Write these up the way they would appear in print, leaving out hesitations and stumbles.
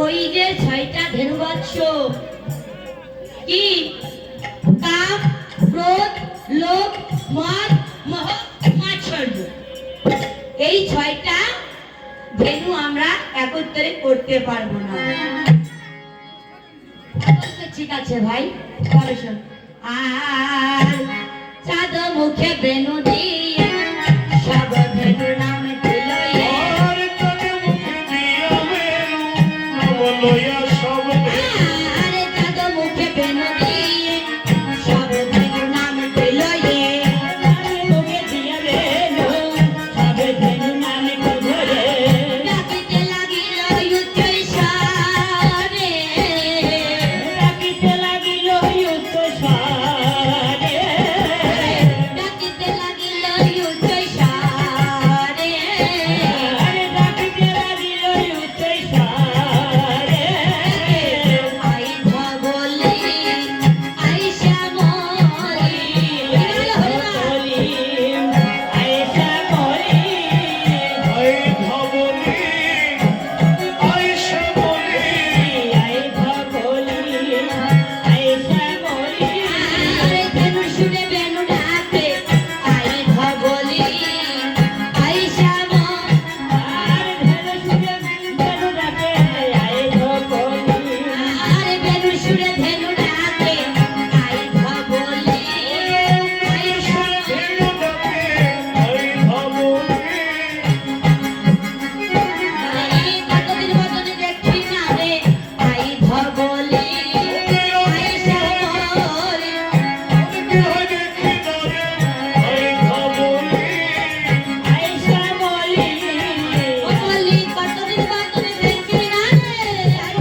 ওই যে 6টা ধেনুবৎস কি কাম ক্রোধ লোভ মদ মোহ মাৎসর্য, এই 6টা ধেনু আমরা একত্রে করতে পারবো না। ঠিক আছে ভাই, তবে শোন। আর চাঁদ মুখে বেনু দিয়ে সব ধেনুর নাম দিল আর চাঁদ মুখে দিয়া বেনু নাম লইয়া সব আর চাঁদ মুখে বেনু দিয়ে সব ধেনুর নাম দিল মুখে দিয়া বেনু সব ধেনুর নাম দিল ডাকিতে লাগিল উচ্চৈ স্বরে ডাকিতে লাগিল উচ্চৈ স্বরে ডাকিতে লাগিল উচ্চৈ স্বরে আরে ডাকিতে লাগিল উচ্চৈ স্বরে আই ভবলি আই শ্যামলি হরি আই শ্যামলি আই ধবলি আই শ্যামলি আই ভবলি আই শ্যামলি আরে ধেনু শুনে বেনু ডাকে আই ভবলি আই শ্যাম আরে ধেনু শুনে বেনু ডাকে আই ভবলি আরে বেনু শুনে ধেনু ডাকে আই ভবলি আই শ্যাম ধেনু ডাকে আই ধবলি আরে কতদিন বদনে দেখি না রে আই ভবলি আই শ্যামলি কি হয় দেখি না রে আই ধবলি আই শ্যামলি বলি কতদিন বদনে দেখি না রে আই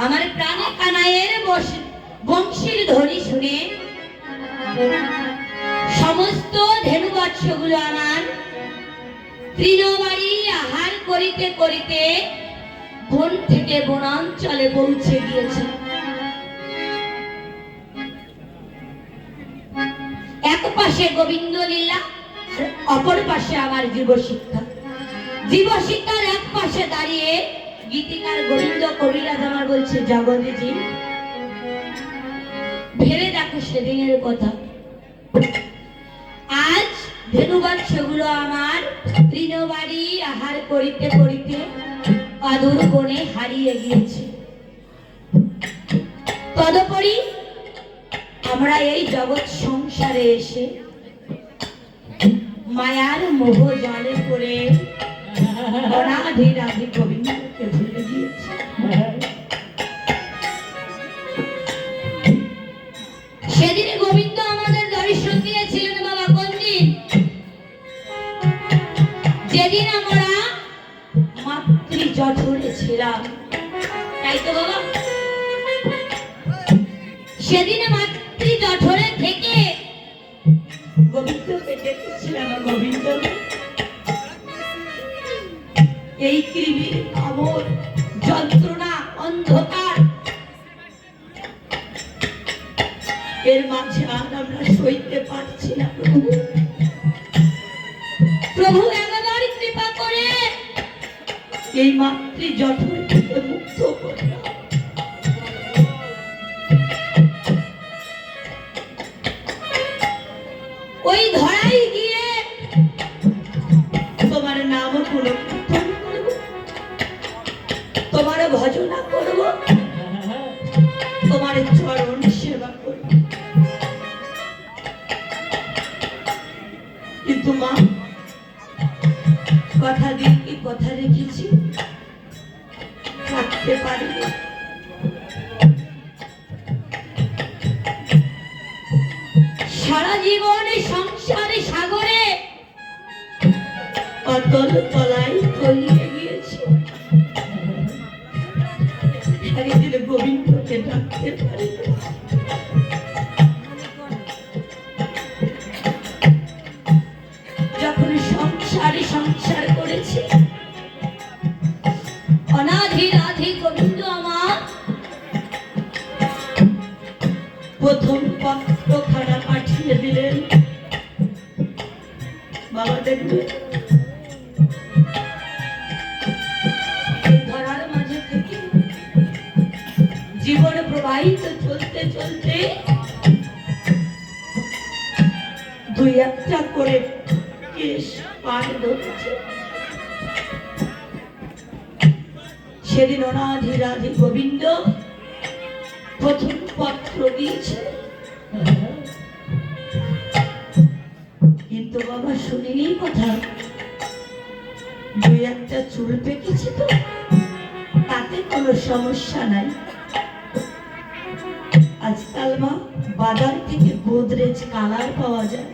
আমার প্রাণে কানাইয়ের বংশীর ধ্বনি শুনে সমস্ত ধেনুবৎসগুলো আমার তৃণবাড়ি আহার করিতে করিতে বন থেকে বনাঞ্চলে পৌঁছে গিয়েছে। এক পাশে গোবিন্দ লীলা আর অপর পাশে আমার জীবশিক্ষা। জীবশিক্ষার এক পাশে দাঁড়িয়ে গীতিকার গোবিন্দ কবিরাজ আমার বলছে, জগতেজি ভেবে দেখো সেদিনের কথা। আজ ধেনুবৎসগুলো আমার তৃণবাড়ি আহার করিতে করিতে অদূর বনে হারিয়ে গিয়েছে। তদুপরি আমরা এই জগৎ সংসারে এসে মায়ার মোহ জলে পড়ে অনাধি রাধি গোবিন্দকে ভুলে গিয়েছি। সেদিনে গোবিন্দ আমাদের দর্শন দিয়েছিলেন বাবা কোন দিন? যেদিন আমরা মাতৃ জঠরে ছিলাম, তাই তো বাবা? সেদিনে মাতৃ জঠরে থেকে গোবিন্দকে ডেকেছিলাম, গোবিন্দ এই কৃমির কামড় যন্ত্রণা অন্ধকার এর মাঝে আর আমরা সইতে পারছি না। প্রভু প্রভু একবার কৃপা করে এই মাতৃ জঠর থেকে মুক্ত করে দাও। ওই ধরাই গিয়ে তোমার নাম গুলো তোমার ভজনা করব, তোমার চরণ সেবা করব। কিন্তু মা কথা দিয়ে কি কথা রেখেছি, থাকতে পারিনি। সারা জীবন সংসারে সাগরে অতল তলায় তলিয়ে গিয়েছি। একদিন গোবিন্দকে ডাকতে পারি। প্রথম পত্রখানা পাঠিয়ে দিলেন। বাবা দেখবে এই ধরার মাঝে থেকে জীবন প্রবাহিত চলতে চলতে দুই একটা করে কেশ পান ধরছে। সেদিন অনাধি রাধে গোবিন্দ প্রথম পত্র দিয়েছে, কিন্তু বাবা শুনিনি কথা, দুই একটা চুল পেকেছে তো তাতে কোনো সমস্যা নাই। আজকাল মা বাজার থেকে গোদরেজ কালার পাওয়া যায়,